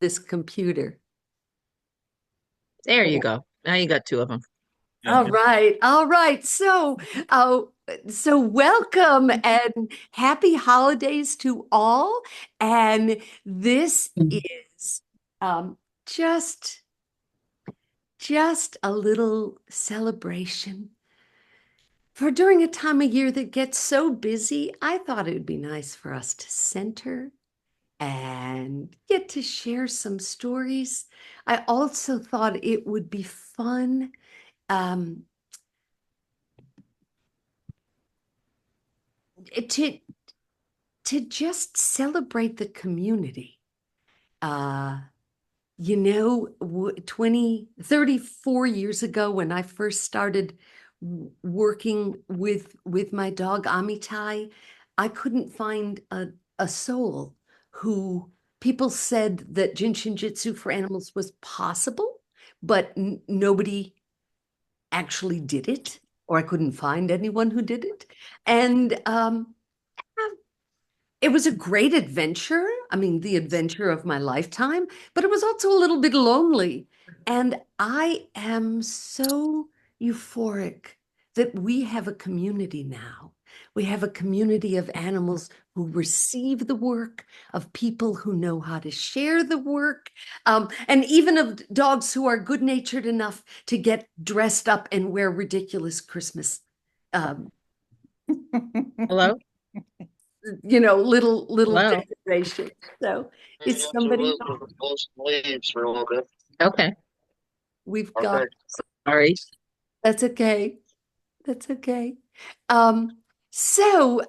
this computer. There you go. Now you got two of them. Yeah. All right. So welcome and happy holidays to all. And this is um, just just a little celebration for during a time of year that gets so busy. I thought it would be nice for us to center and get to share some stories. I also thought it would be fun. Um, to just celebrate the community. Uh, 34 years ago when I first started working with my dog Amitai, I couldn't find a soul who people said that Jin Shin Jyutsu for animals was possible, but nobody actually did it, or I couldn't find anyone who did it. And it was a great adventure. I mean, the adventure of my lifetime, but it was also a little bit lonely. And I am so euphoric that we have a community now. We have a community of animals who receive the work, of people who know how to share the work, and even of dogs who are good-natured enough to get dressed up and wear ridiculous Christmas um, Hello? little Hello? decoration. So it's somebody Absolutely. We'll pull some leaves for a little bit. Okay. we've got. Okay. Sorry. That's okay. That's okay. Um, so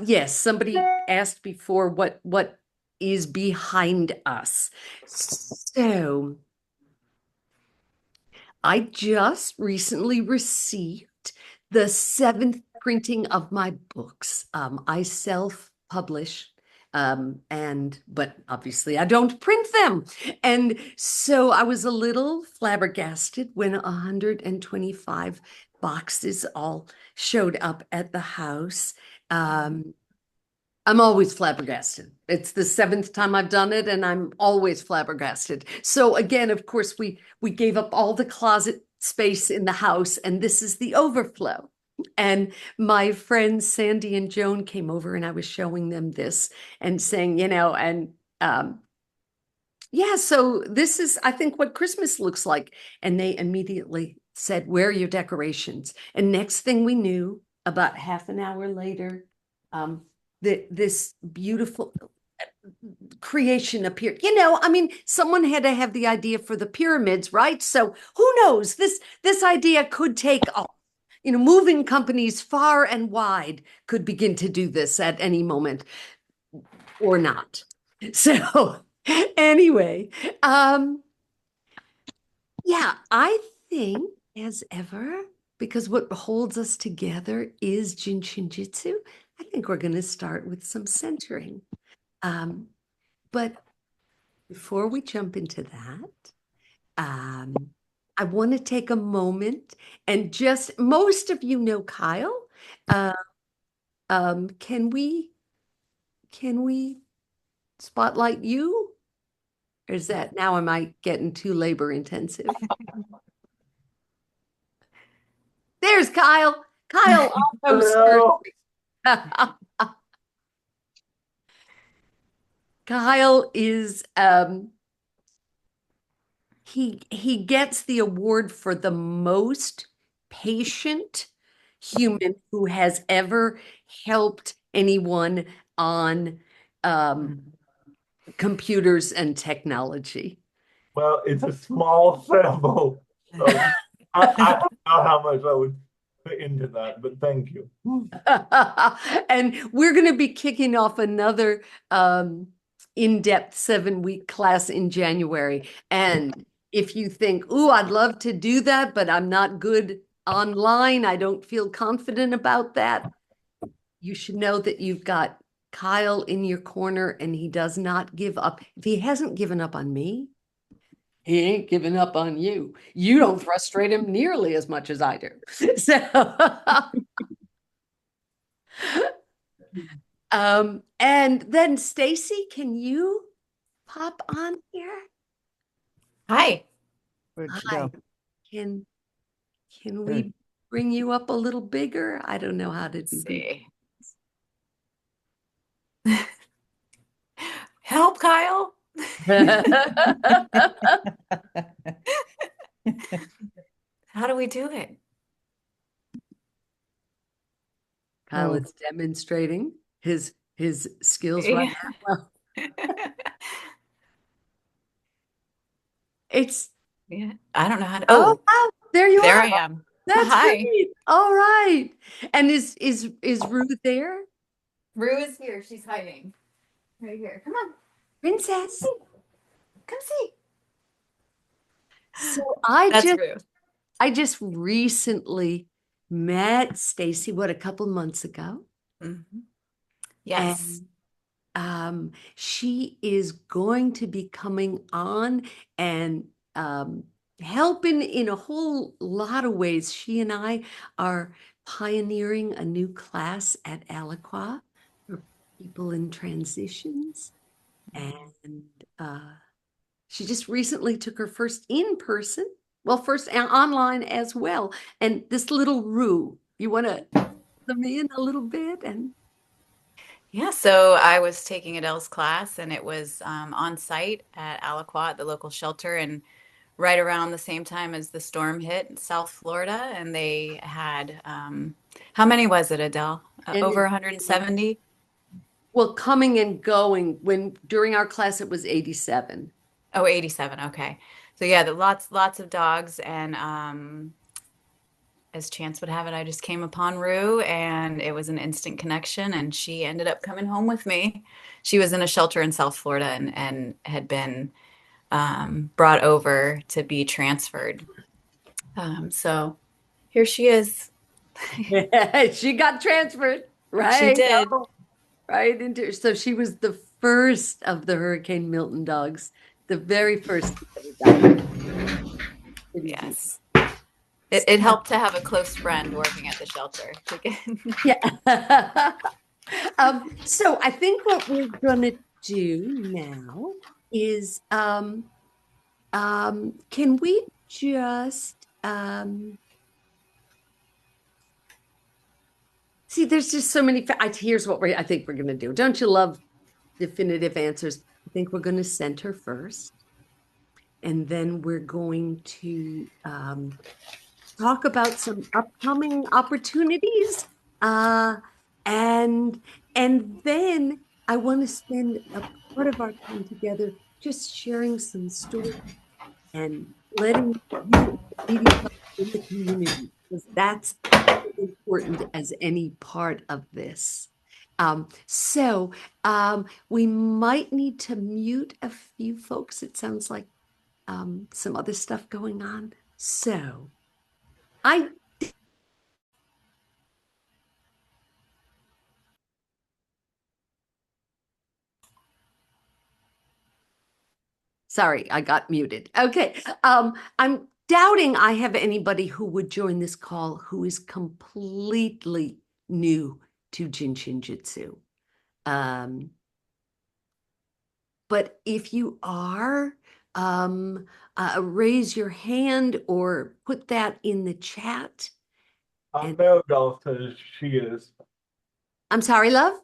yes, somebody asked before what is behind us. So I just recently received the seventh printing of my books. I self-publish, but obviously I don't print them. And so I was a little flabbergasted when 125 boxes all showed up at the house. Um, I'm always flabbergasted. It's the seventh time I've done it, and I'm always flabbergasted. So again, of course, we gave up all the closet space in the house, and this is the overflow. And my friends Sandy and Joan came over, and I was showing them this and saying, and yeah, so this is, I think, what Christmas looks like. And they immediately said, "Where are your decorations?" And next thing we knew, about half an hour later, this beautiful creation appeared. I mean, someone had to have the idea for the pyramids, right? So who knows? This idea could take off. Moving companies far and wide could begin to do this at any moment or not. So anyway, yeah, I think as ever, because what holds us together is Jin Shin Jyutsu, I think we're going to start with some centering. Um, but before we jump into that, um, I want to take a moment and most of you know Kyle. Uh, can we spotlight you? Or is that now am I getting too labor intensive? There's Kyle. Kyle also Hello. serves. Kyle is he gets the award for the most patient human who has ever helped anyone on um, computers and technology. Well, it's a small sample, so I don't know how much I would put into that, but thank you. And we're going to be kicking off another in-depth 7-week class in January. And if you think, "Ooh, I'd love to do that, but I'm not good online, I don't feel confident about that," you should know that you've got Kyle in your corner and he does not give up. If he hasn't given up on me, he ain't giving up on you. You don't frustrate him nearly as much as I do. So and then Stacy, can you pop on here? Hi. Where'd she Hi. go? Can There. we bring you up a little bigger? I don't know how to Let's do see. Help, Kyle. How do we do it? Kyle Oh. is demonstrating his skills right now. It's Yeah. I don't know how to. oh, Oh, wow, there you there are. I am. That's Hi. great. All right. And is Ruth there? Rue is here. She's hiding. Right here. Come on. Princess. Come see. So That's Rue. I just recently met Stacy, what, a couple months ago? Mhm. Yes. And she is going to be coming on and helping in a whole lot of ways. She and I are pioneering a new class at Aliqua for people in transitions. And she just recently took her first in-person, well, first online as well. And this little Rue, you want to let me in a little bit? And Yeah, so I was taking Adele's class, and it was on site at Aliquot, the local shelter, and right around the same time as the storm hit South Florida, and they had how many was it, Adele? And Over it- 170? well, coming and going, when during our class it was 87. Oh, 87. Okay. So yeah, lots of dogs, and as chance would have it, I just came upon Rue, and it was an instant connection, and she ended up coming home with me. She was in a shelter in South Florida and had been brought over to be transferred. So here she is. She got transferred, She right? did. Oh, right into, so she was the first of the Hurricane Milton dogs, the very first to ever die. Pretty deep. Yes. It helped to have a close friend working at the shelter. Yeah. So I think what we're gonna do now is can we just see, there's just so many here's what I think we're gonna do. Don't you love definitive answers? I think we're gonna center first, and then we're going to talk about some upcoming opportunities. Uh, and then I want to spend a part of our time together just sharing some stories and letting you meet each other in the community, because that's important as any part of this. So we might need to mute a few folks. It sounds like some other stuff going on. So I Sorry, I got muted. Okay. I'm doubting I have anybody who would join this call who is completely new to Jin Shin Jyutsu. But if you are, raise your hand or put that in the chat. And Maribel says she is. I'm sorry, love.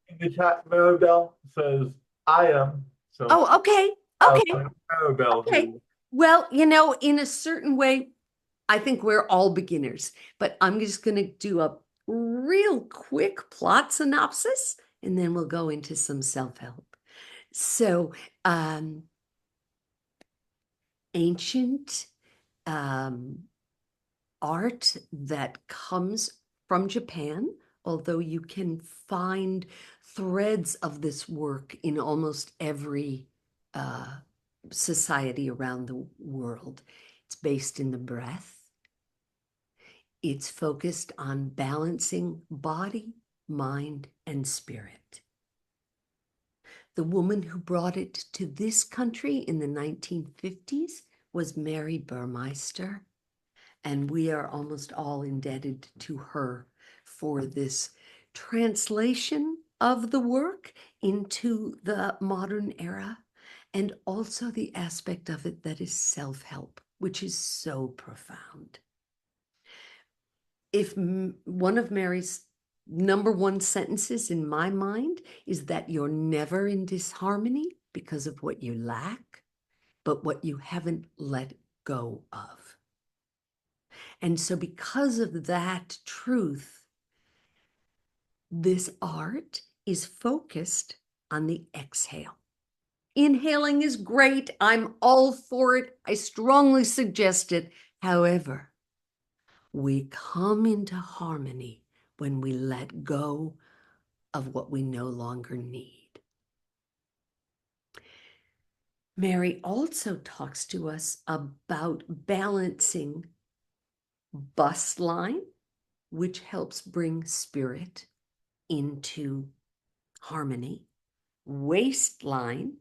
In the chat, Maribel says I am. So Oh, okay. Okay. Maribel Okay. who Well, in a certain way, I think we're all beginners, but I'm just going to do a real quick plot synopsis, and then we'll go into some self-help. So, ancient art that comes from Japan, although you can find threads of this work in almost every society around the world. It's based in the breath. It's focused on balancing body, mind, and spirit. The woman who brought it to this country in the 1950s was Mary Burmeister, and we are almost all indebted to her for this translation of the work into the modern era. and also the aspect of it that is self-help, which is so profound. If one of Mary's number one sentences in my mind is that you're never in disharmony because of what you lack, but what you haven't let go of. And so because of that truth, this art is focused on the exhale. Inhaling is great. I'm all for it. I strongly suggest it. However, we come into harmony when we let go of what we no longer need. Mary also talks to us about balancing bust line, which helps bring spirit into harmony, waistline,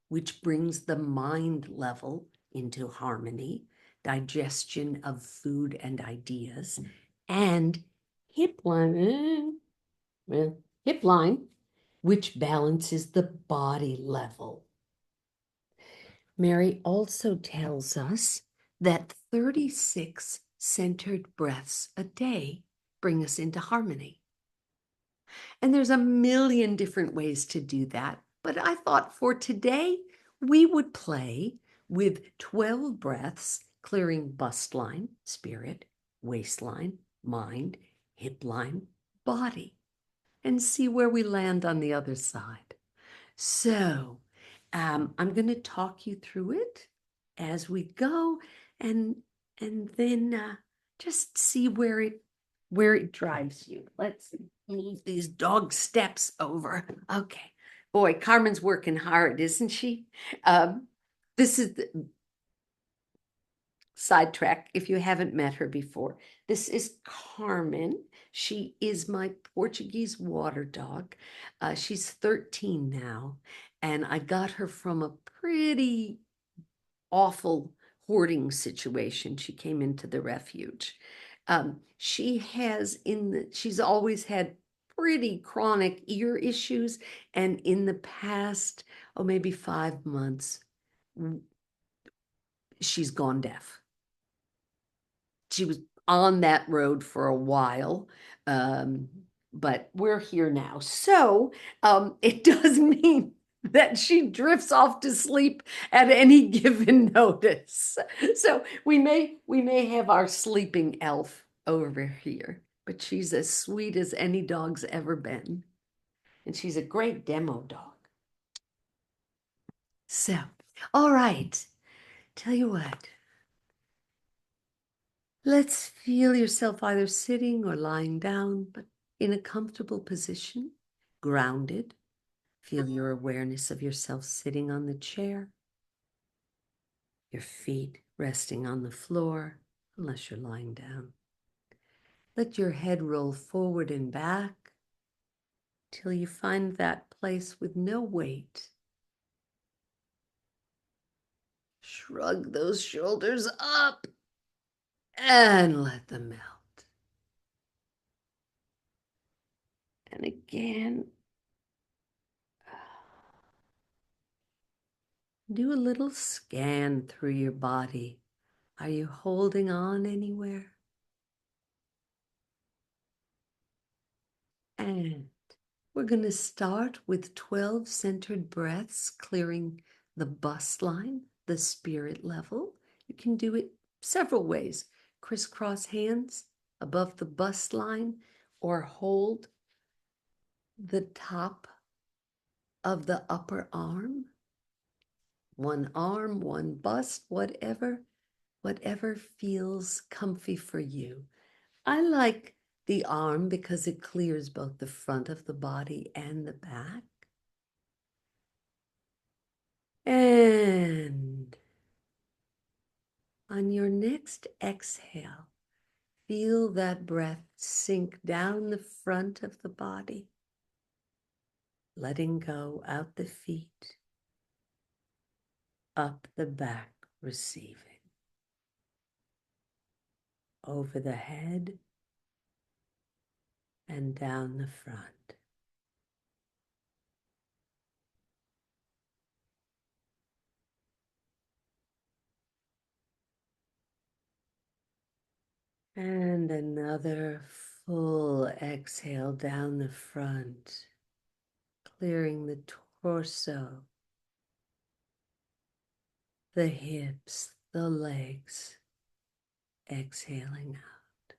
which brings the mind level into harmony, digestion of food and ideas, and hip line, which balances the body level. Mary also tells us that 36 centered breaths a day bring us into harmony. And there's a million different ways to do that. But I thought for today, we would play with 12 breaths, clearing bust line, spirit, waistline, mind, hip line, body, and see where we land on the other side. So I'm going to talk you through it as we go, and then just see where it drives you. Let's move these dog steps over. Okay. Boy, Carmen's working hard, isn't she? This is the sidetrack if you haven't met her before. This is Carmen. She is my Portuguese water dog. She's 13 now, and I got her from a pretty awful hoarding situation. She came into the refuge. She's always had pretty chronic ear issues, and in the past, maybe 5 months, she's gone deaf. She was on that road for a while, but we're here now. So it does mean that she drifts off to sleep at any given notice. So we may have our sleeping elf over here, but she's as sweet as any dog's ever been. And she's a great demo dog. So, all right, tell you what. Let's feel yourself either sitting or lying down, but in a comfortable position, grounded. Feel your awareness of yourself sitting on the chair, your feet resting on the floor, unless you're lying down. Let your head roll forward and back till you find that place with no weight. Shrug those shoulders up and let them melt. And again, do a little scan through your body. Are you holding on anywhere? And we're going to start with 12 centered breaths, clearing the bust line, the spirit level. You can do it several ways. Crisscross hands above the bust line, or hold the top of the upper arm. One arm, one bust, whatever feels comfy for you. I like the arm because it clears both the front of the body and the back. And on your next exhale, feel that breath sink down the front of the body, letting go out the feet, up the back, receiving, over the head, and down the front. And another full exhale down the front, clearing the torso, the hips, the legs, exhaling out.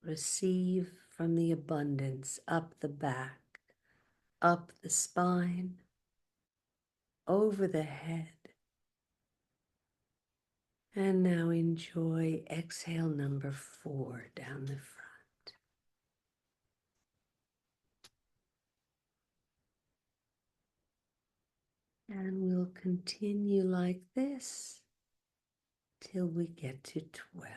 Receive from the abundance up the back, up the spine, over the head. And now enjoy exhale number 4 down the front. And we'll continue like this till we get to 12.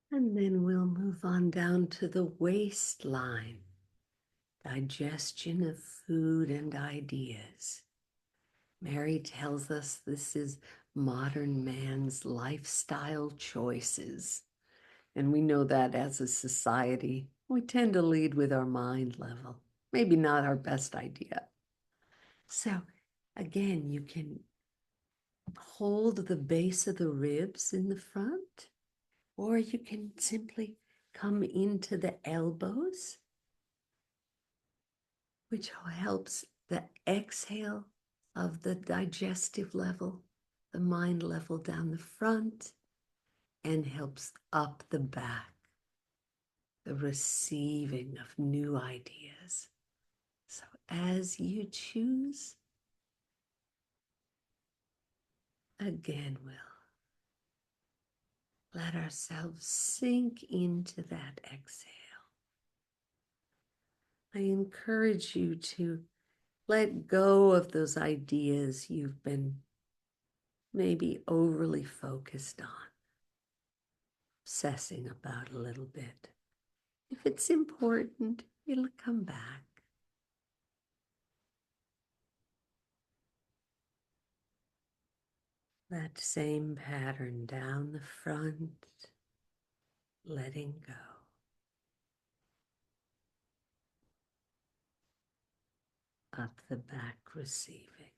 And then we'll move on down to the waistline. Digestion of food and ideas. Mary tells us this is modern man's lifestyle choices. And we know that as a society, we tend to lead with our mind level. Maybe not our best idea. So again, you can hold the base of the ribs in the front, or you can simply come into the elbows, which helps the exhale of the digestive level, the mind level down the front, and helps up the back, the receiving of new ideas. So as you choose, again, we'll let ourselves sink into that exhale. I encourage you to let go of those ideas you've been maybe overly focused on, obsessing about a little bit. If it's important, it'll come back. That same pattern down the front, letting go. Up the back, receiving.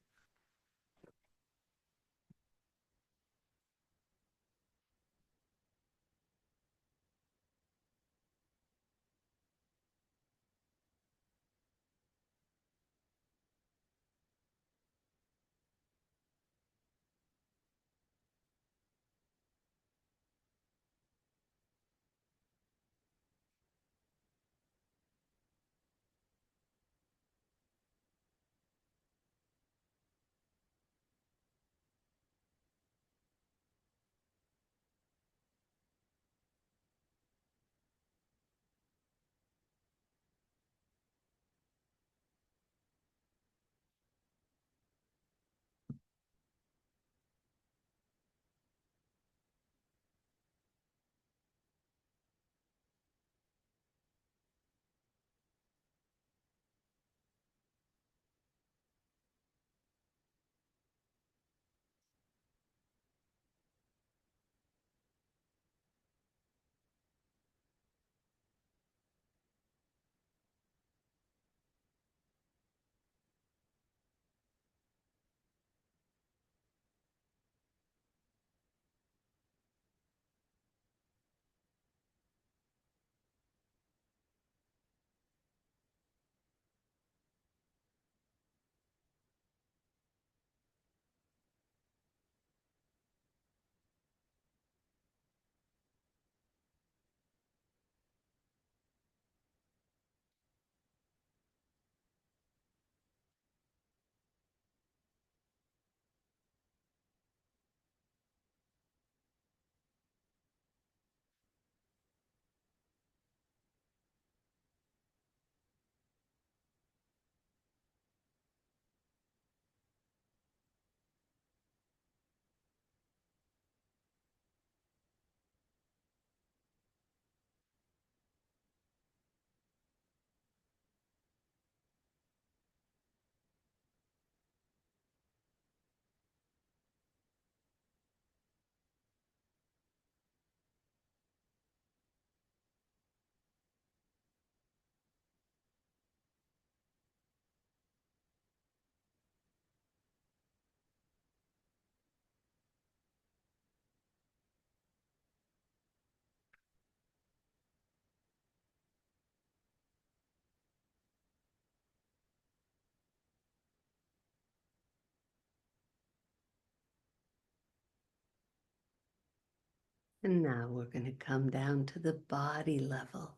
And now we're going to come down to the body level,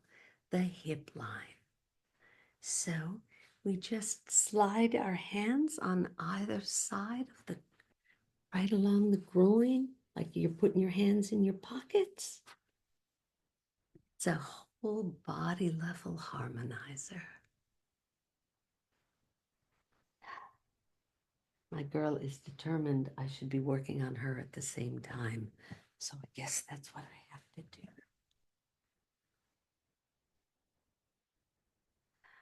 the hip line. So we just slide our hands on either side of the, right along the groin, like you're putting your hands in your pockets. It's a whole body level harmonizer. My girl is determined I should be working on her at the same time. So I guess that's what I have to do.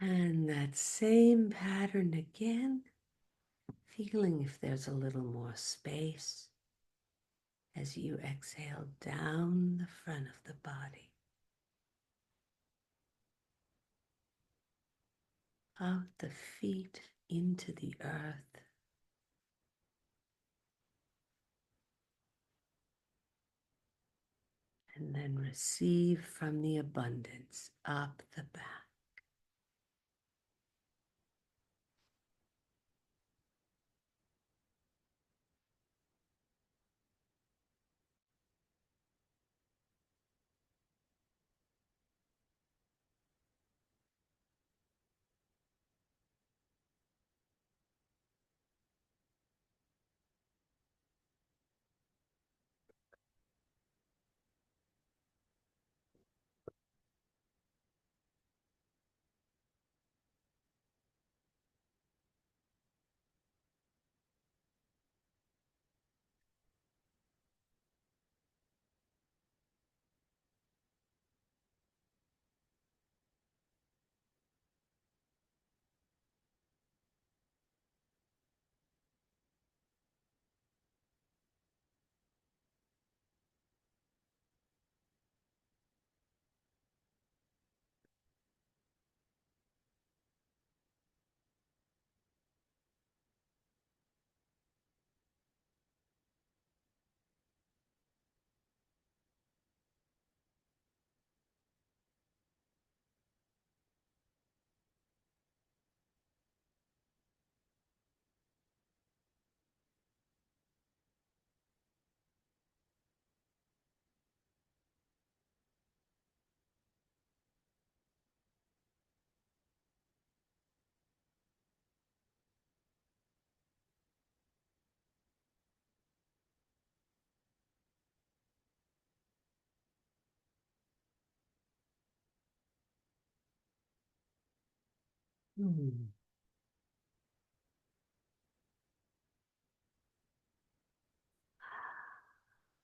And that same pattern again, feeling if there's a little more space as you exhale down the front of the body. Out the feet into the earth. And then receive from the abundance up the back.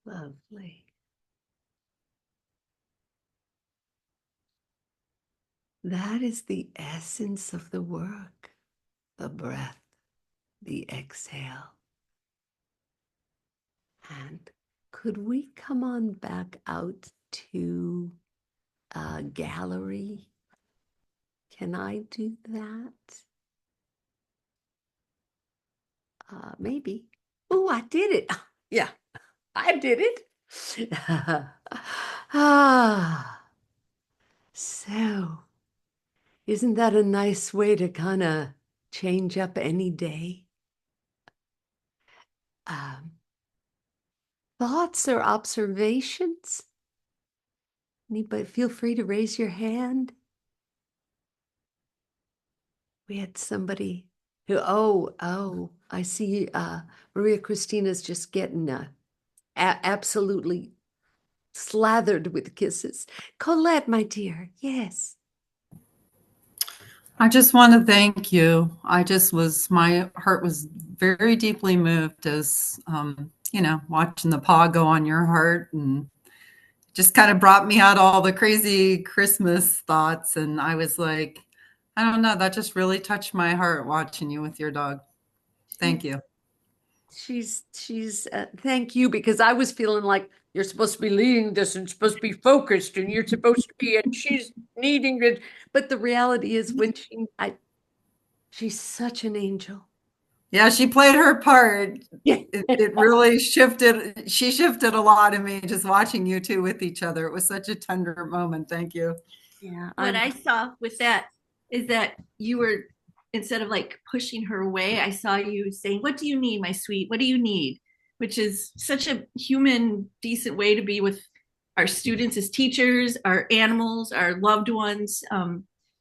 Lovely. That is the essence of the work, the breath, the exhale. And could we come on back out to gallery? Can I do that? Maybe. Oh, I did it. Yeah, I did it. So isn't that a nice way to kind of change up any day? Thoughts or observations? Anybody feel free to raise your hand. We had somebody who, I see Maria Christina's just getting absolutely slathered with kisses. Colette, my dear, yes. I just want to thank you. My heart was very deeply moved as, watching the paw go on your heart, and just kind of brought me out all the crazy Christmas thoughts. And I was like, I don't know, that just really touched my heart watching you with your dog. Thank you. She's thank you, because I was feeling like you're supposed to be leading this and supposed to be focused and you're supposed to be, and she's needing it. But the reality is when she's such an angel. Yeah, she played her part. Yeah. It really shifted. She shifted a lot in me just watching you two with each other. It was such a tender moment. Thank you. Yeah. What I saw with that is that you were, instead of like pushing her away, I saw you saying, "What do you need, my sweet? What do you need?" Which is such a human, decent way to be with our students as teachers, our animals, our loved ones.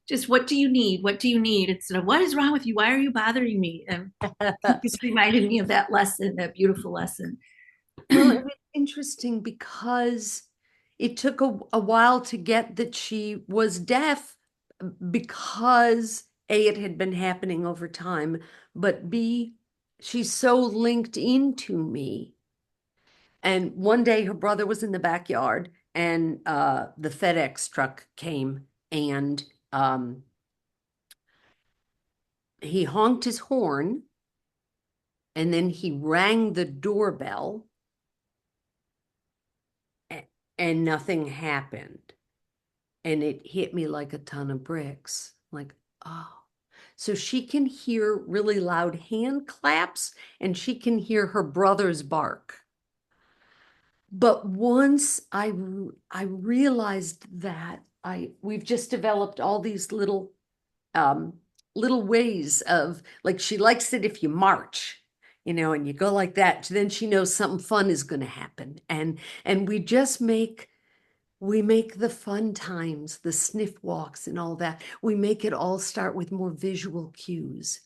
Just what do you need? What do you need? Instead of what is wrong with you? Why are you bothering me? And it just reminded me of that lesson, that beautiful lesson. Well, it was interesting because it took a while to get that she was deaf because A, it had been happening over time, but B, she's so linked into me. And one day her brother was in the backyard and the FedEx truck came and he honked his horn and then he rang the doorbell and nothing happened. And it hit me like a ton of bricks. Like, oh. So she can hear really loud hand claps and she can hear her brother's bark. But once I realized that we've just developed all these little ways of, like, she likes it if you march, and you go like that, then she knows something fun is going to happen. And we make the fun times, the sniff walks and all that. We make it all start with more visual cues.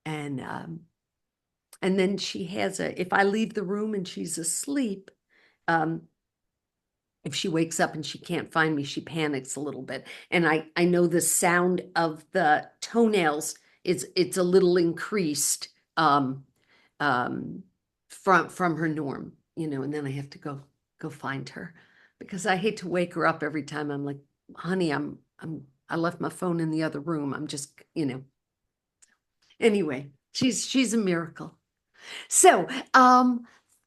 And then she has if I leave the room and she's asleep, if she wakes up and she can't find me, she panics a little bit. And I know the sound of the toenails it's a little increased from her norm, and then I have to go find her because I hate to wake her up every time. I'm like, honey, I left my phone in the other room. I'm just, anyway, she's a miracle. So,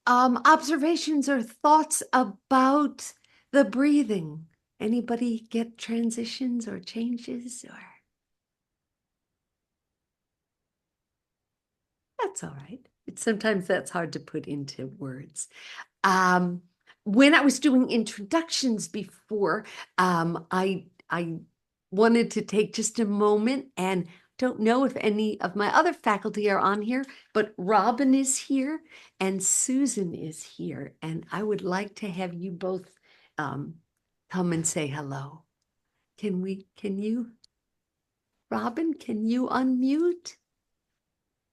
observations or thoughts about the breathing. Anybody get transitions or changes or? That's all right. Sometimes that's hard to put into words. When I was doing introductions before, I wanted to take just a moment, and don't know if any of my other faculty are on here, but Robin is here and Susan is here, and I would like to have you both come and say hello. Can you, Robin, can you unmute?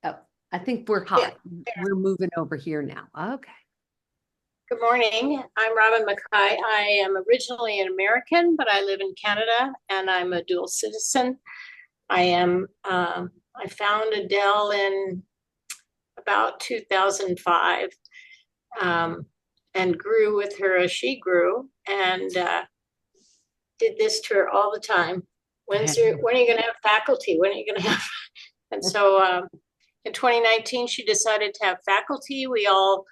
Oh, I think we're hot. We're moving over here now. Okay. Good morning. I'm Robin Mackay. I am originally an American, but I live in Canada and I'm a dual citizen. I found Adele in about 2005 and grew with her as she grew and did this to her all the time. When are you going to have faculty? When are you going to have? And so in 2019, she decided to have faculty. We all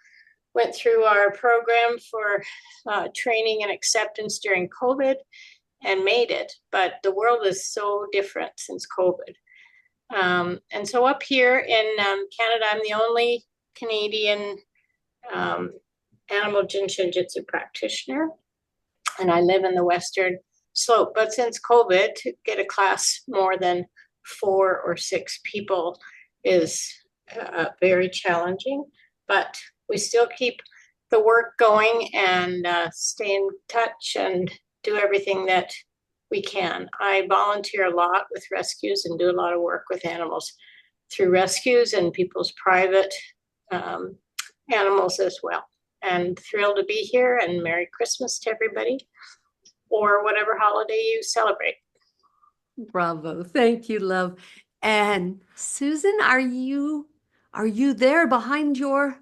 went through our program for training and acceptance during COVID and made it. But the world is so different since COVID. And so up here in Canada, I'm the only Canadian animal Jin Shin Jyutsu practitioner. And I live in the Western Slope. But since COVID, to get a class more than 4 or 6 people is very challenging. But we still keep the work going and stay in touch and do everything that we can. I volunteer a lot with rescues and do a lot of work with animals through rescues and people's private animals as well. And thrilled to be here, and Merry Christmas to everybody, or whatever holiday you celebrate. Bravo. Thank you, love. And Susan, are you there behind your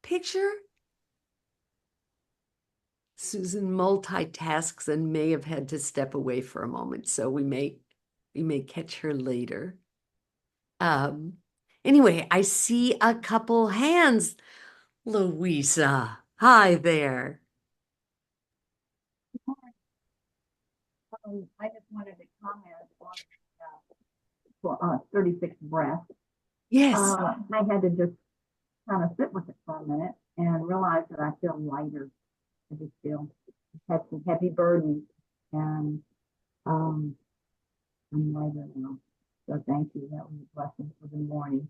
picture? Susan multitasks and may have had to step away for a moment, so we may catch her later. Anyway, I see a couple hands. Louisa, hi there. I just wanted to comment on 36 breaths. Yes. I had to just kind of sit with it for a minute and realize that I feel lighter. I just feel had some heavy burdens, and I'm lighter now. So thank you. That was a blessing for the morning.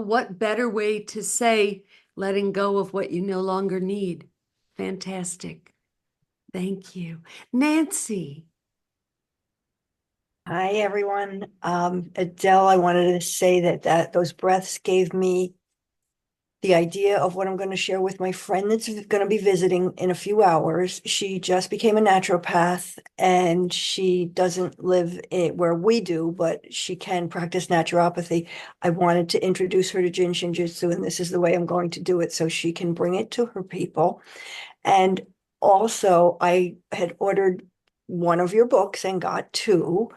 What better way to say letting go of what you no longer need. Fantastic. Thank you. Nancy. Hi, everyone. Adele, I wanted to say that those breaths gave me the idea of what I'm going to share with my friend that's going to be visiting in a few hours. She just became a naturopath and she doesn't live where we do, but she can practice naturopathy. I wanted to introduce her to Jin Shin Jyutsu, and this is the way I'm going to do it so she can bring it to her people. And also, I had ordered one of your books and got two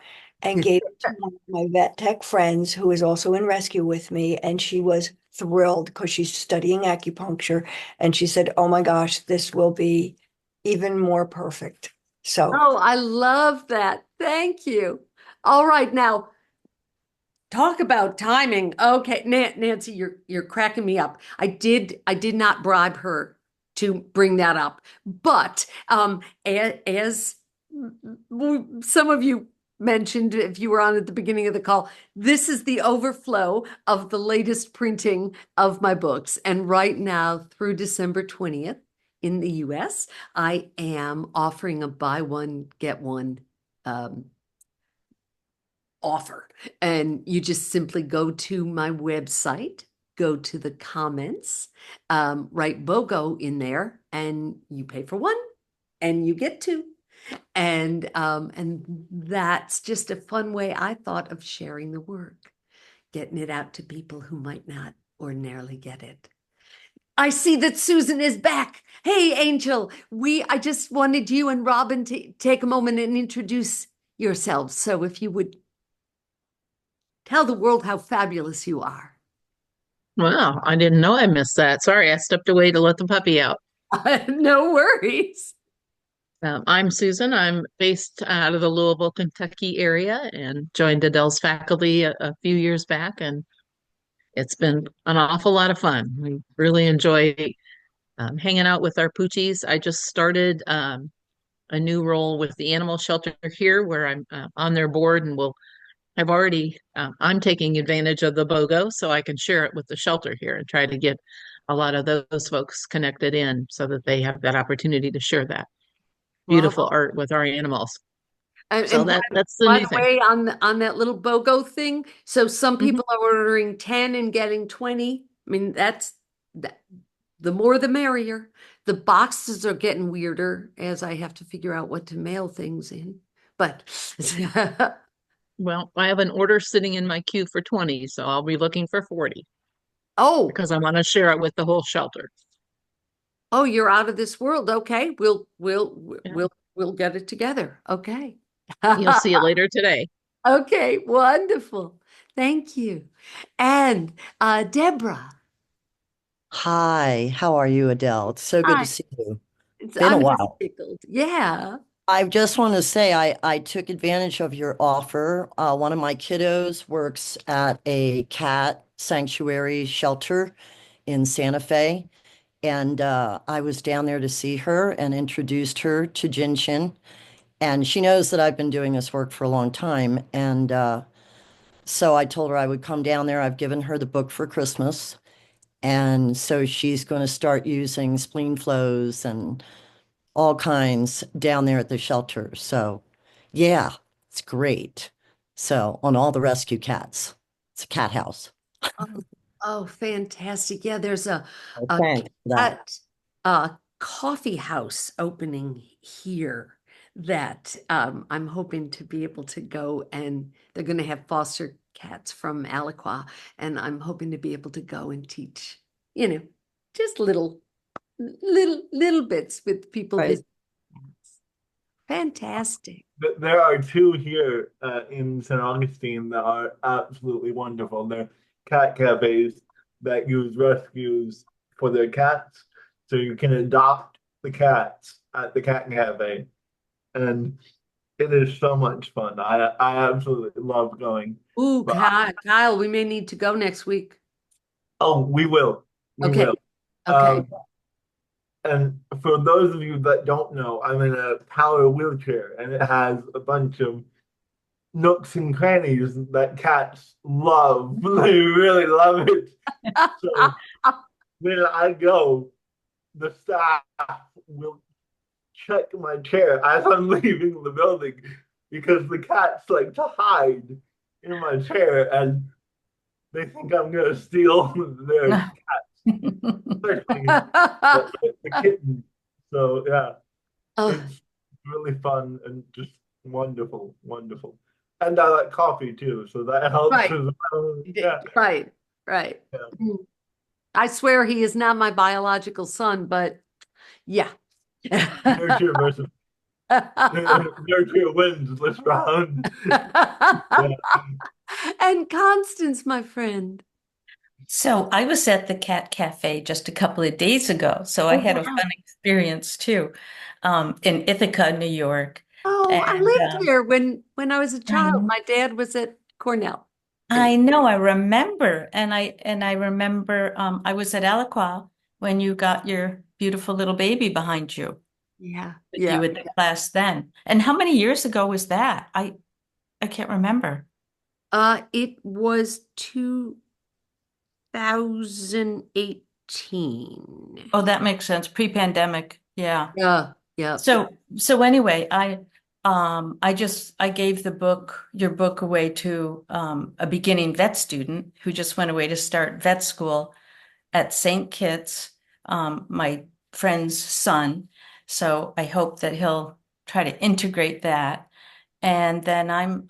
and gave it to one of my vet tech friends who is also in rescue with me. And she was thrilled because she's studying acupuncture. And she said, "Oh my gosh, this will be even more perfect." So, Oh, I love that. Thank you. All right, now talk about timing. Okay, Nancy, you're cracking me up. I did not bribe her to bring that up, but as some of you mentioned, if you were on at the beginning of the call, this is the overflow of the latest printing of my books, and right now through December 20th in the US, I am offering a buy one get one offer. And you just simply go to my website, go to the comments, write BOGO in there, and you pay for one and you get two. And that's just a fun way I thought of sharing the work, getting it out to people who might not ordinarily get it. I see that Susan is back. Hey, Angel, I just wanted you and Robin to take a moment and introduce yourselves. So if you would tell the world how fabulous you are. Wow, I didn't know I missed that. Sorry, I stepped away to let the puppy out. No worries. I'm Susan. I'm based out of the Louisville, Kentucky area and joined Adele's faculty a few years back, and it's been an awful lot of fun. We really enjoy hanging out with our poochies. I just started a new role with the animal shelter here where I'm on their board and I've already, I'm taking advantage of the BOGO so I can share it with the shelter here and try to get a lot of those folks connected in so that they have that opportunity to share that beautiful Bravo. art with our animals. And, So and by, that's the by new the thing. way, on that little BOGO thing, so some Mhm. people are ordering 10 and getting 20. I mean, that, the more the merrier. The boxes are getting weirder as I have to figure out what to mail things in. But Well, I have an order sitting in my queue for 20, so I'll be looking for 40 oh, because I want to share it with the whole shelter. oh, you're out of this world. Okay, we'll we'll Yeah. we'll we'll get it together. Okay. You'll see it later today. Okay, wonderful. Thank you. And Deborah, Hi, how are you, Adele? It's so good to hi. see you. It's, Been a I'm just while. tickled. Yeah. I just want to say I took advantage of your offer. One of my kiddos works at a cat sanctuary shelter in Santa Fe, and I was down there to see her and introduced her to Jin Shin. And she knows that I've been doing this work for a long time. And so I told her I would come down there. I've given her the book for Christmas. And so she's going to start using spleen flows and all kinds down there at the shelter. So, yeah, it's great. So, on all the rescue cats, it's a cat house. Oh, oh, fantastic. Yeah, there's So a thanks for that. cat coffee house opening here that I'm hoping to be able to go, and they're going to have foster cats from Aliqua, and I'm hoping to be able to go and teach, just little bits with people Right. visiting cats. Fantastic. There are two here in St. Augustine that are absolutely wonderful. They're cat cafes that use rescues for their cats. So you can adopt the cats at the cat cafe. And it is so much fun. I absolutely love going. Ooh, But Kyle, we may need to go next week. oh, we will. We Okay. will. Okay. And for those of you that don't know, I'm in a power wheelchair and it has a bunch of nooks and crannies that cats love. They really love it. So when I go, the staff will check my chair as I'm leaving the building because the cats like to hide in my chair and they think I'm gonna steal their cats, especially the kitten. So yeah, Oh, it's really fun and just wonderful, wonderful. And I like coffee too, so that helps right, as well. Yeah, right, right. yeah. I swear he is not my biological son, but yeah. Nurture versus nurture wins this round. Yeah. And Constance, my friend. So I was at the Cat Cafe just a couple of days ago, so I Oh, had a wow. fun experience too, in Ithaca, New York. Oh, I And lived there when I was a I, child. My dad was at Cornell. I know, I remember, and I remember I was at Alaqua when you got your beautiful little baby behind you. Yeah, You yeah. with the class then. And how many years ago was that? I can't remember. It was 2018. Oh, that makes sense. Pre-pandemic. Yeah. Yeah, yeah. So anyway, I gave your book away to a beginning vet student who just went away to start vet school at St. Kitts, my friend's son. So I hope that he'll try to integrate that. And then I'm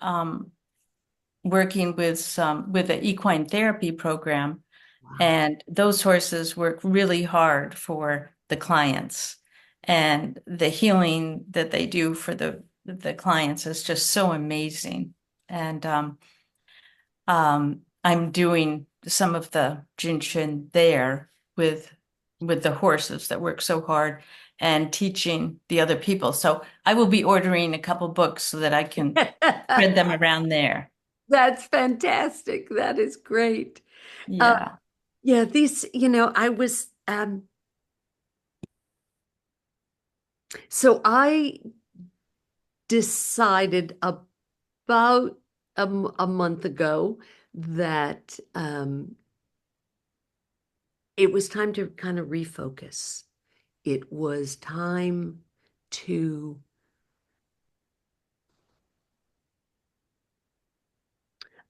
working with an equine therapy program, and those horses work really hard for the clients. And the healing that they do for the clients is just so amazing. And I'm doing some of the Jin Shin there with the horses that work so hard and teaching the other people. So I will be ordering a couple books so that I can spread them around there. That's fantastic. That is great. Yeah. Yeah, I was so I decided about a month ago that it was time to kind of refocus. It was time to,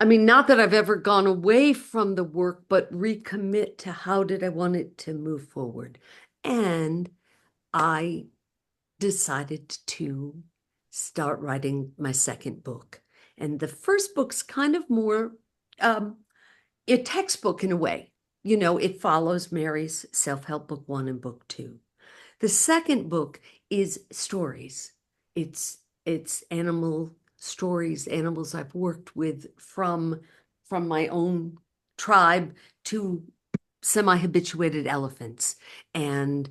I mean, not that I've ever gone away from the work, but recommit to how did I want it to move forward. And I decided to start writing my second book. And the first book's kind of more a textbook in a way. It follows Mary's self-help book 1 and book 2. The second book is stories. It's animal stories, animals I've worked with from my own tribe to semi-habituated elephants. And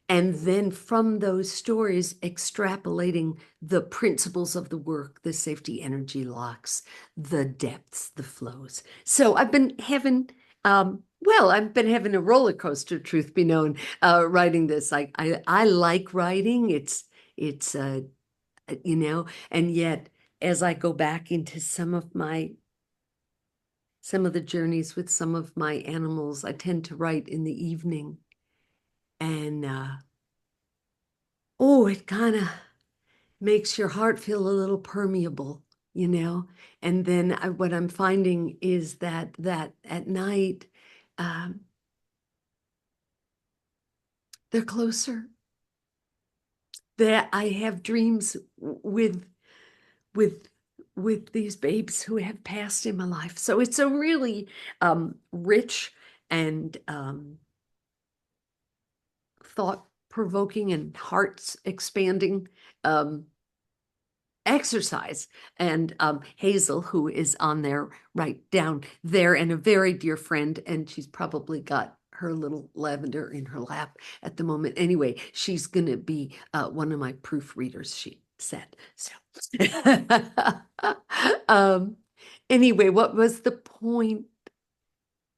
then from those stories, extrapolating the principles of the work, the safety energy locks, the depths, the flows. So I've been having a roller coaster, truth be known, writing this. I like writing. It's and yet as I go back into some of the journeys with some of my animals, I tend to write in the evening. And it kind of makes your heart feel a little permeable. And then what I'm finding is that at night, they're closer. That I have dreams with with these babes who have passed in my life. So it's a really rich and thought-provoking and heart-expanding exercise. And Hazel, who is on there right down there, and a very dear friend, and she's probably got her little lavender in her lap at the moment. Anyway, she's going to be one of my proofreaders, she said. So anyway, what was the point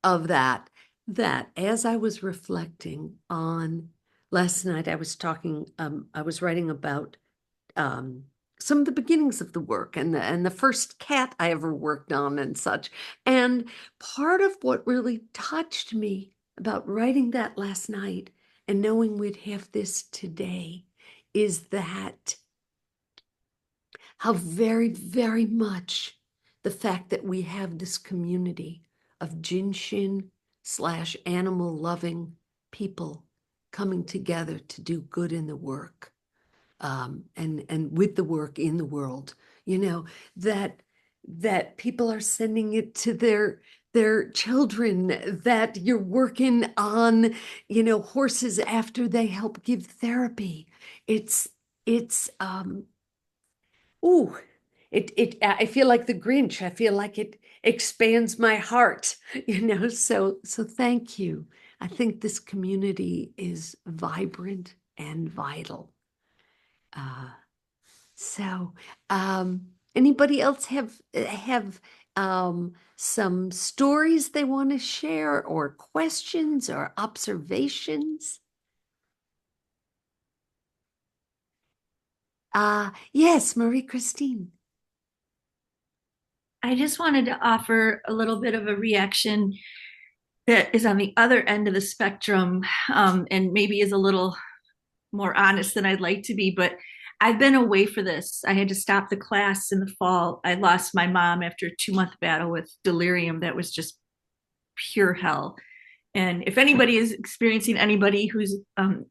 of that? That as I was reflecting on last night, I was writing about some of the beginnings of the work and the first cat I ever worked on and such. And part of what really touched me about writing that last night and knowing we'd have this today is that how very, very much the fact that we have this community of Jin Shin / animal loving people coming together to do good in the work, and with the work in the world, that people are sending it to their children, that you're working on, horses after they help give therapy. It's ooh, I feel like the Grinch. I feel like it expands my heart, so thank you. I think this community is vibrant and vital. Uh, so, anybody else have some stories they want to share, or questions or observations? Yes, Marie Christine. I just wanted to offer a little bit of a reaction that is on the other end of the spectrum, and maybe is a little more honest than I'd like to be, but I've been away for this. I had to stop the class in the fall. I lost my mom after a 2-month battle with delirium that was just pure hell. And if anybody is experiencing anybody who's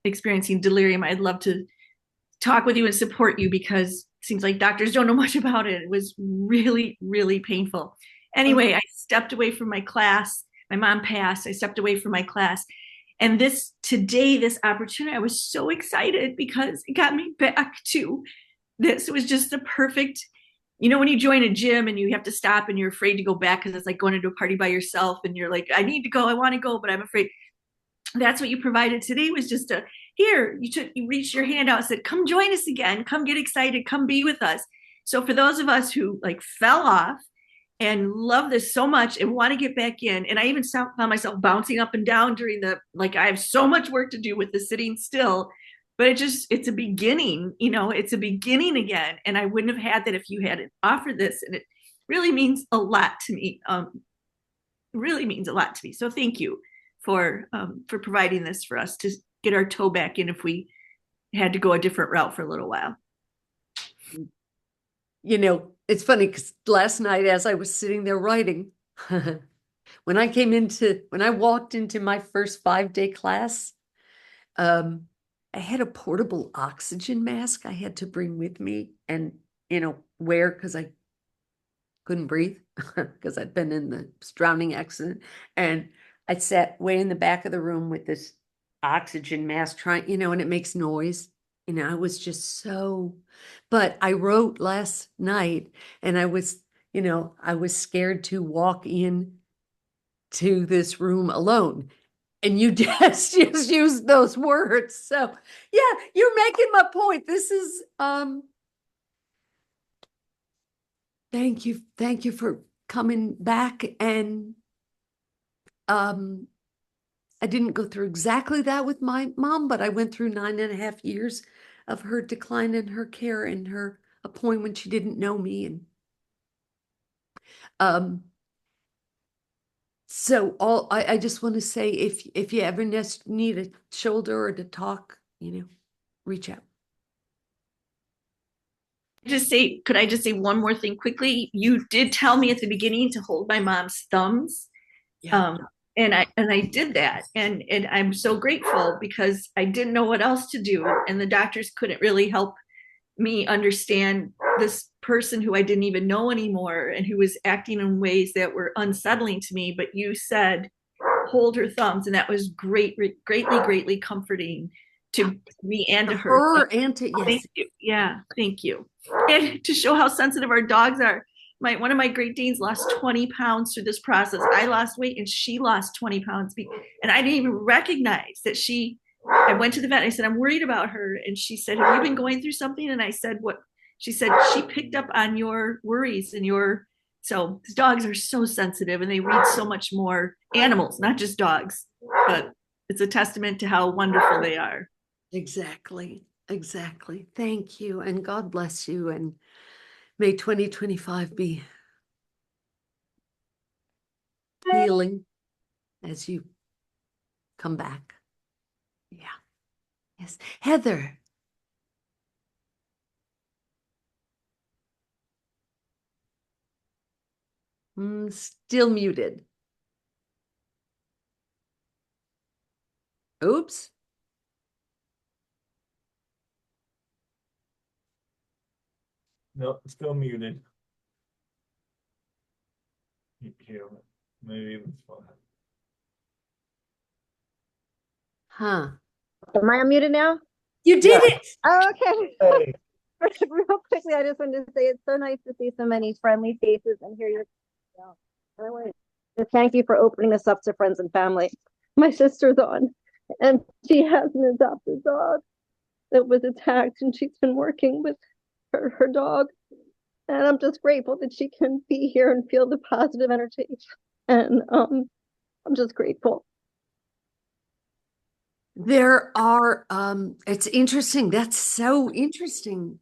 experiencing delirium, I'd love to talk with you and support you, because it seems like doctors don't know much about it. It was really, really painful. Anyway, I stepped away from my class. My mom passed. I stepped away from my class. And this opportunity, I was so excited because it got me back to this. It was just the perfect, when you join a gym and you have to stop and you're afraid to go back because it's like going into a party by yourself and you're like, I need to go, I want to go, but I'm afraid. That's what you provided today, was just you reached your hand out and said, come join us again, come get excited, come be with us. So for those of us who fell off and love this so much and want to get back in, and I even found myself bouncing up and down during I have so much work to do with the sitting still, but it's a beginning, it's a beginning again. And I wouldn't have had that if you hadn't offered this. And it really means a lot to me. Really means a lot to me. So thank you for providing this for us to get our toe back in if we had to go a different route for a little while. It's funny because last night as I was sitting there writing, when I walked into my first 5-day class, I had a portable oxygen mask I had to bring with me and, wear because I couldn't breathe because I'd been in the drowning accident. And I sat way in the back of the room with this oxygen mask trying, and it makes noise. I was just but I wrote last night and I was scared to walk in to this room alone. And you just used those words. So yeah, you're making my point. This is, thank you. Thank you for coming back. And, I didn't go through exactly that with my mom, but I went through 9.5 years of her decline in her care and her a point when she didn't know me. And so I just want to say, if you ever need a shoulder or to talk, reach out. Could I just say one more thing quickly? You did tell me at the beginning to hold my mom's thumbs. Yeah. And I did that, and I'm so grateful because I didn't know what else to do, and the doctors couldn't really help me understand this person who I didn't even know anymore and who was acting in ways that were unsettling to me. But you said, hold her thumbs, and that was greatly, greatly comforting to me and to her. And to, yes. Thank you. Yeah, thank you. And to show how sensitive our dogs are. One of my Great Danes lost 20 pounds through this process. I lost weight and she lost 20 pounds. And I didn't even recognize that I went to the vet and I said, I'm worried about her. And she said, have you been going through something? And I said, what? She said, she picked up on your worries and so dogs are so sensitive and they read so much more. Animals, not just dogs, but it's a testament to how wonderful they are. Exactly. Thank you. And God bless you. And may 2025 be healing as you come back. Yeah. Yes. Heather. Still muted. Oops. No, still muted. Here, maybe this one. Huh. Am I unmuted now? You did Yeah. it. Oh, okay. Hey. Real quickly, I just wanted to say it's so nice to see so many friendly faces and hear your. And I want to thank you for opening this up to friends and family. My sister's on, and she has an adopted dog that was attacked, and she's been working with her dog. And I'm just grateful that she can be here and feel the positive energy. And I'm just grateful. There are, it's interesting. That's so interesting.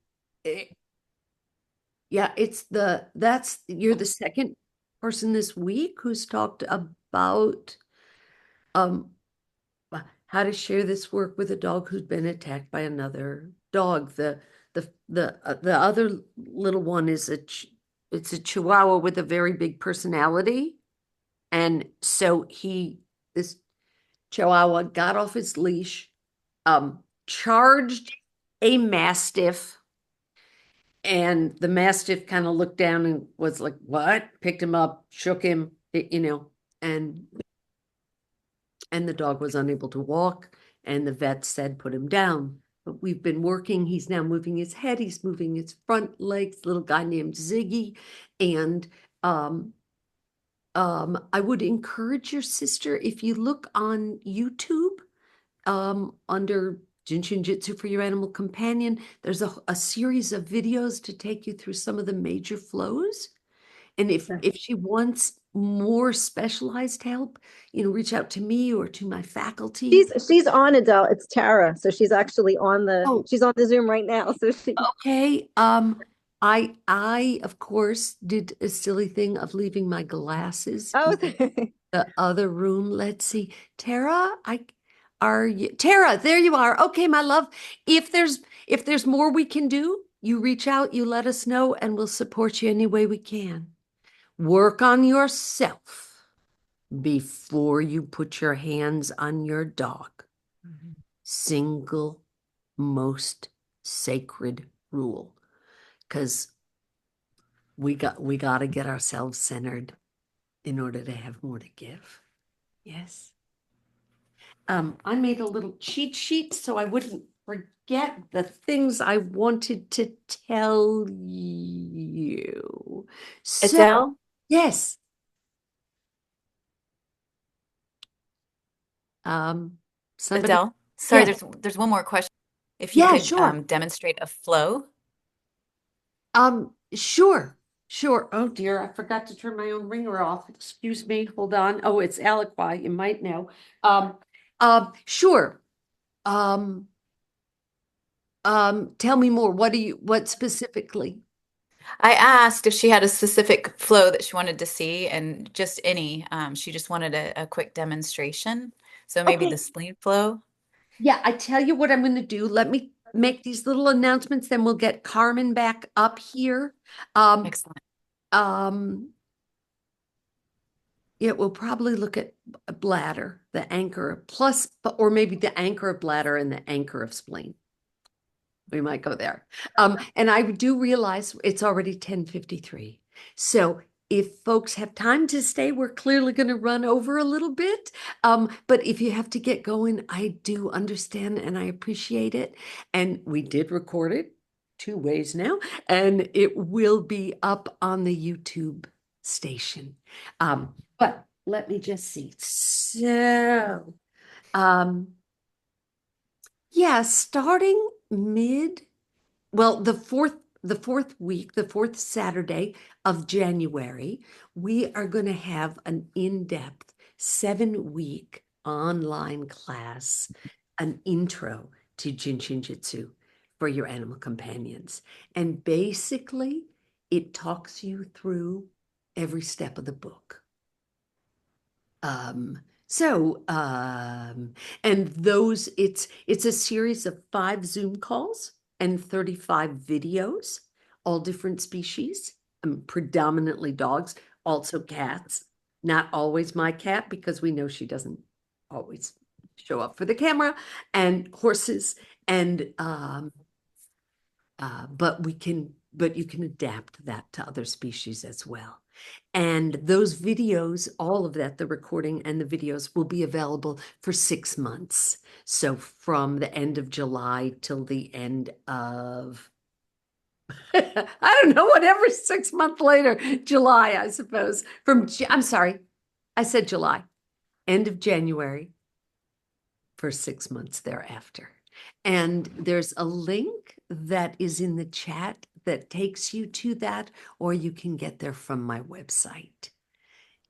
Yeah, you're the second person this week who's talked about um how to share this work with a dog who's been attacked by another dog. The other little one is it's a Chihuahua with a very big personality. And so this Chihuahua got off his leash, charged a Mastiff, and the Mastiff kind of looked down and was like, what? Picked him up, shook him, and the dog was unable to walk, and the vet said, put him down. But we've been working. He's now moving his head. He's moving his front legs, little guy named Ziggy. And I would encourage your sister, if you look on YouTube, under Jin Shin Jyutsu for your animal companion, there's a series of videos to take you through some of the major flows. And if she wants more specialized help, reach out to me or to my faculty. She's on, Adele. It's Tara, so she's actually on she's on the Zoom right now. So she. Okay. I of course did a silly thing of leaving my glasses Oh, in the other room. Let's see. Tara, are you Tara? There you are. Okay, my love. If there's more we can do, you reach out, you let us know, and we'll support you any way we can. Work on yourself before you put your hands on your dog. Single most sacred rule. Because we got to get ourselves centered in order to have more to give. Yes. I made a little cheat sheet so I wouldn't forget the things I wanted to tell you. So, Adele? yes. Somebody. Adele? Sorry, Yes. there's one more question. If you Yeah, could sure. demonstrate a flow. Sure. Sure. Oh dear, I forgot to turn my own ringer off. Excuse me. Hold on. Oh, it's Aliqua. You might know. Sure. Um, tell me more. What specifically? I asked if she had a specific flow that she wanted to see, and just any. She just wanted a quick demonstration. So maybe Okay. the spleen flow. Yeah, I tell you what I'm going to do. Let me make these little announcements, then we'll get Carmen back up here. Excellent. Yeah, we'll probably look at a bladder, the anchor plus, or maybe the anchor of bladder and the anchor of spleen. We might go there. And I do realize it's already 10:53. So if folks have time to stay, we're clearly going to run over a little bit. But if you have to get going, I do understand and I appreciate it. And we did record it 2 ways now, and it will be up on the YouTube station. But let me just see. So, yeah, starting the fourth Saturday of January, we are going to have an in-depth 7-week online class, an intro to Jin Shin Jyutsu for your animal companions. And basically, it talks you through every step of the book. So, and those, it's a series of 5 Zoom calls and 35 videos, all different species, predominantly dogs, also cats. Not always my cat because we know she doesn't always show up for the camera, and horses, and but you can adapt that to other species as well. And those videos, all of that, the recording and the videos will be available for 6 months. So from the end of July till the end of, I don't know, whatever, 6 months later, July, I suppose. I'm sorry, I said July, end of January for 6 months thereafter. And there's a link that is in the chat that takes you to that, or you can get there from my website.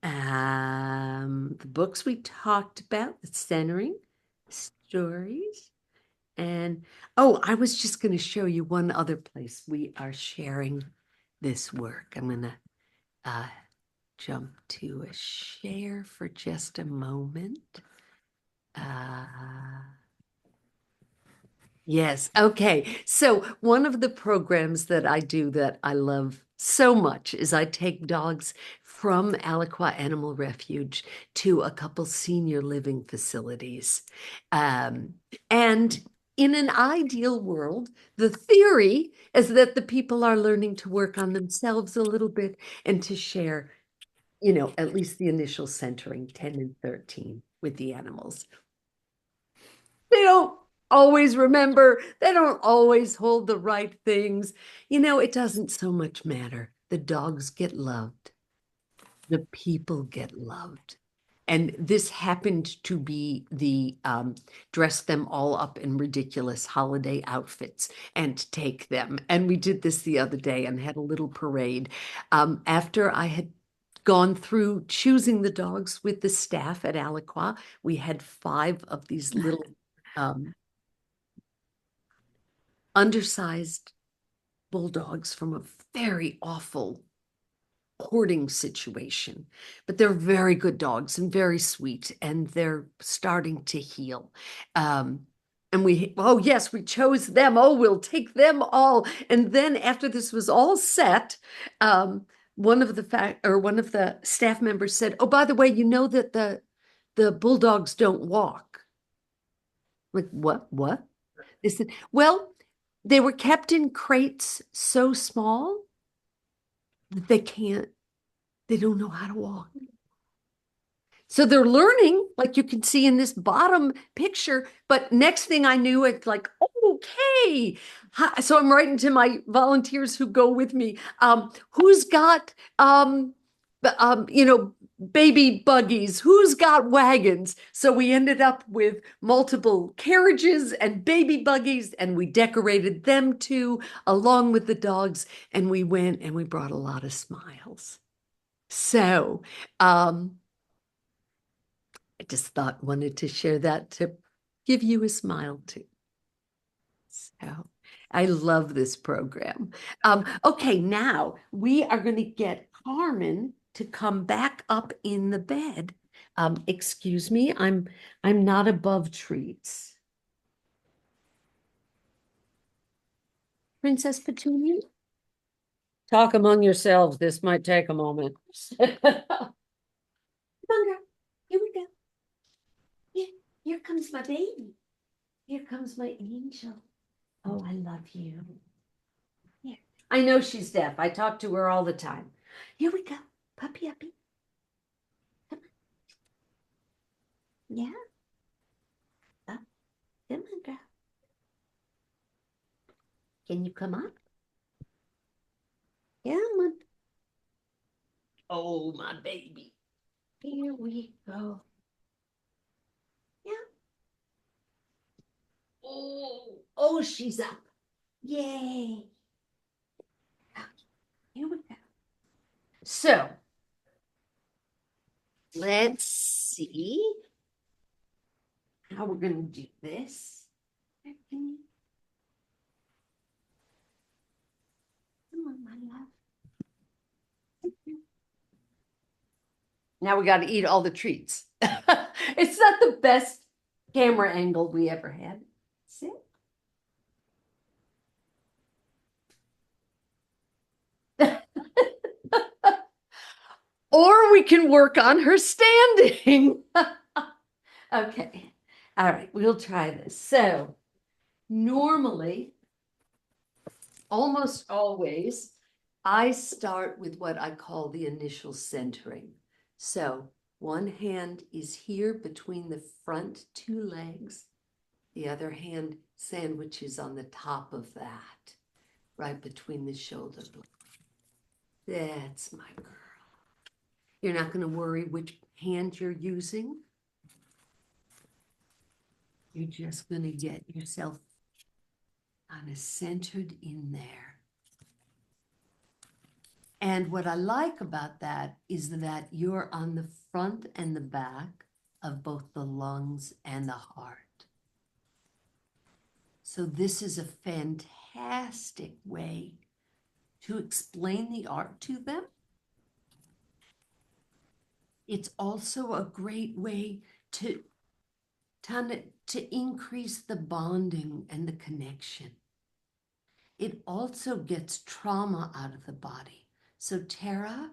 The books we talked about, the centering, stories, and oh, I was just going to show you one other place we are sharing this work. I'm going to jump to a share for just a moment. Yes. Okay. So one of the programs that I do that I love so much is I take dogs from Aliqua Animal Refuge to a couple senior living facilities. And in an ideal world, the theory is that the people are learning to work on themselves a little bit and to share, at least the initial centering, 10 and 13, with the animals. They don't always remember. They don't always hold the right things. It doesn't so much matter. The dogs get loved. The people get loved. And this happened to be the dress them all up in ridiculous holiday outfits and take them. And we did this the other day and had a little parade. After I had gone through choosing the dogs with the staff at Aliqua, we had 5 of these little undersized bulldogs from a very awful hoarding situation, but they're very good dogs and very sweet, and they're starting to heal. And oh yes, we chose them. Oh, we'll take them all. And then after this was all set, one of the staff members said, "Oh, by the way, you know that the bulldogs don't walk." Like, what? What? They said, well, they were kept in crates so small that they don't know how to walk. So they're learning, like you can see in this bottom picture. But next thing I knew, it's like, okay. So I'm writing to my volunteers who go with me. Who's got, baby buggies? Who's got wagons? So we ended up with multiple carriages and baby buggies, and we decorated them too, along with the dogs. And we went and we brought a lot of smiles. So, I just wanted to share that to give you a smile too. So I love this program. Okay, now we are going to get Carmen to come back up in the bed. Excuse me, I'm not above treats. Princess Petunia? Talk among yourselves. This might take a moment. Come on, girl. Here we go. Here comes my baby. Here comes my angel. Oh, I love you. Here. I know she's deaf. I talk to her all the time. Here we go. Puppy uppy. Come on. Yeah. Up. Come on, girl. Can you come up? Come on. Oh, my baby. Here we go. Yeah. Oh, she's up. Yay. Okay, here we go. So, let's see how we're going to do this. Come on, my love. Now we got to eat all the treats. It's not the best camera angle we ever had. Sit. Or we can work on her standing. Okay. All right, we'll try this. So normally, almost always, I start with what I call the initial centering. So one hand is here between the front two legs. The other hand sandwiches on the top of that, right between the shoulder blades. That's my girl. You're not going to worry which hand you're using. You're just going to get yourself kind of centered in there. And what I like about that is that you're on the front and the back of both the lungs and the heart. So this is a fantastic way to explain the art to them. It's also a great way to increase the bonding and the connection. It also gets trauma out of the body. So Tara,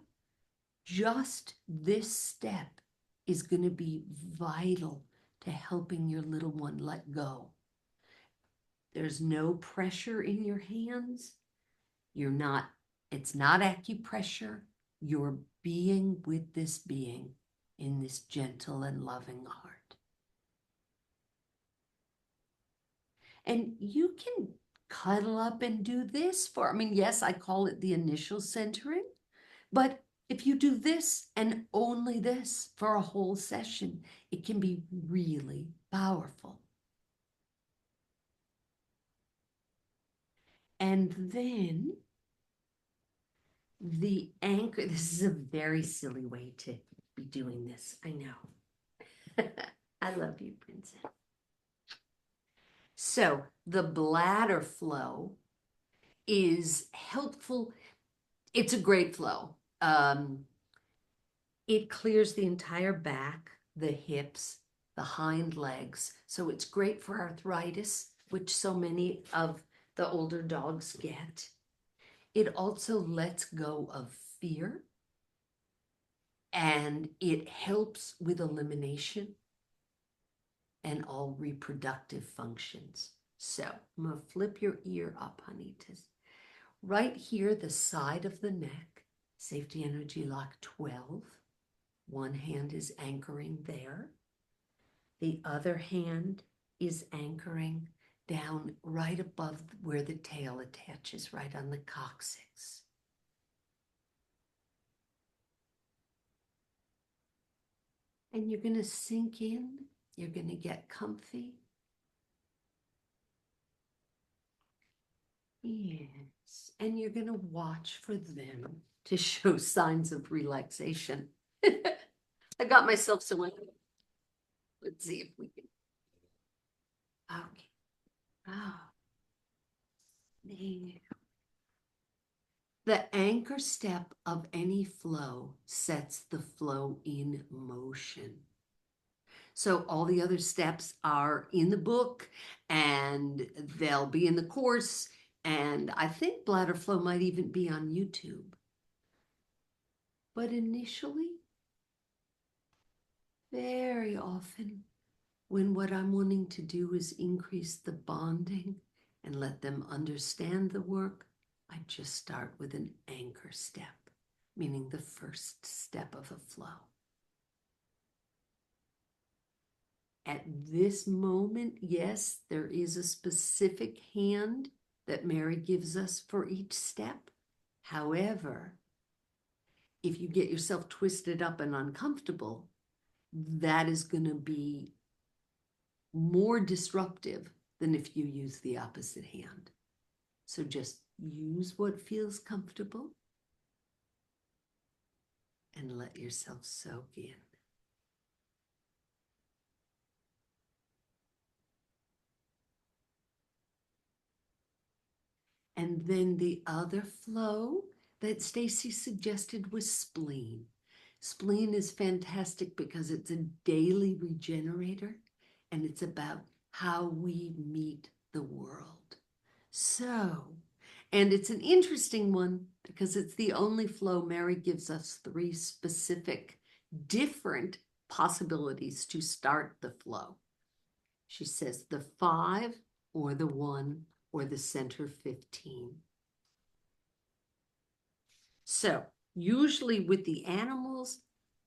just this step is going to be vital to helping your little one let go. There's no pressure in your hands. It's not acupressure. You're being with this being in this gentle and loving heart. And you can cuddle up and do this yes, I call it the initial centering, but if you do this and only this for a whole session, it can be really powerful. And then the anchor, this is a very silly way to be doing this, I know. I love you, Princess. So the bladder flow is helpful. It's a great flow. It clears the entire back, the hips, the hind legs. So it's great for arthritis, which so many of the older dogs get. It also lets go of fear, and it helps with elimination and all reproductive functions. So I'm going to flip your ear up, honey, to right here, the side of the neck, safety energy lock 12. One hand is anchoring there. The other hand is anchoring down right above where the tail attaches, right on the coccyx. And you're going to sink in. You're going to get comfy. Yes. And you're going to watch for them to show signs of relaxation. I got myself so much. Let's see if we can. Okay. Oh. There you go. The anchor step of any flow sets the flow in motion. So all the other steps are in the book and they'll be in the course. And I think bladder flow might even be on YouTube. But initially, very often, when what I'm wanting to do is increase the bonding and let them understand the work, I just start with an anchor step, meaning the first step of a flow. At this moment, yes, there is a specific hand that Mary gives us for each step. However, if you get yourself twisted up and uncomfortable, that is going to be more disruptive than if you use the opposite hand. So just use what feels comfortable and let yourself soak in. And then the other flow that Stacy suggested was spleen. Spleen is fantastic because it's a daily regenerator and it's about how we meet the world. So, and it's an interesting one because it's the only flow. Mary gives us 3 specific different possibilities to start the flow. She says the 5 or the 1 or the center 15. So usually with the animals,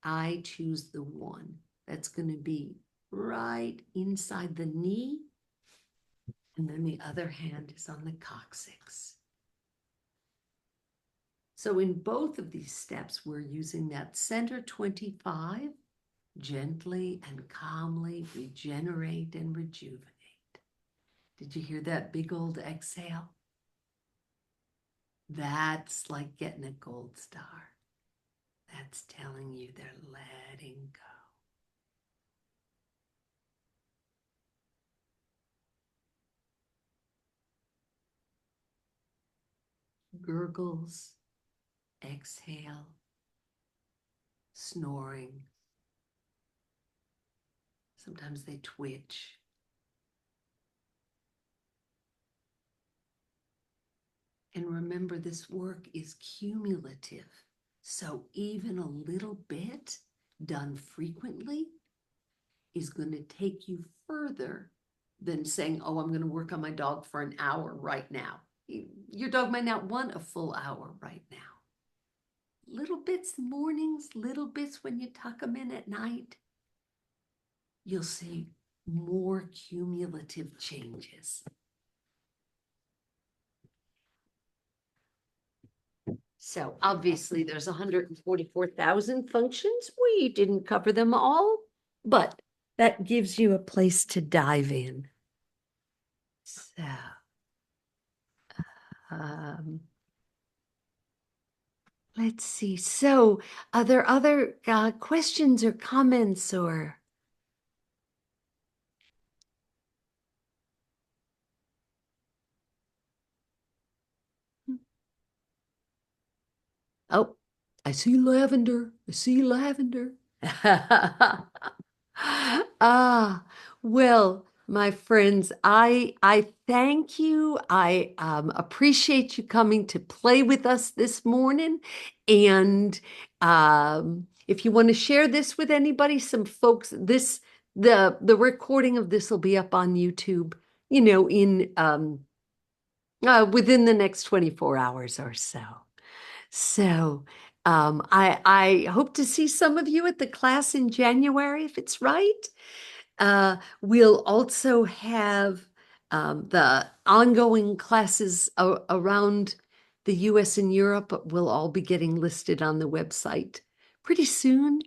I choose the 1. That's going to be right inside the knee. And then the other hand is on the coccyx. So in both of these steps, we're using that center 25, gently and calmly regenerate and rejuvenate. Did you hear that big old exhale? That's like getting a gold star. That's telling you they're letting go. Gurgles, exhale, snoring. Sometimes they twitch. And remember, this work is cumulative. So even a little bit done frequently is going to take you further than saying, oh, I'm going to work on my dog for an hour right now. Your dog might not want a full hour right now. Little bits mornings, little bits when you tuck them in at night, you'll see more cumulative changes. So obviously there's 144,000 functions. We didn't cover them all, but that gives you a place to dive in. So, let's see. So are there other questions or comments or? Oh, I see lavender. I see lavender. Ah, well, my friends, I thank you. I appreciate you coming to play with us this morning. And if you want to share this with anybody, some folks, the recording of this will be up on YouTube, in within the next 24 hours or so. So I hope to see some of you at the class in January, if it's right. We'll also have the ongoing classes around the US and Europe will all be getting listed on the website pretty soon.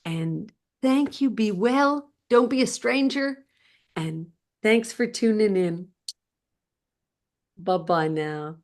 And thank you. Be well. Don't be a stranger. And thanks for tuning in. Bye-bye now.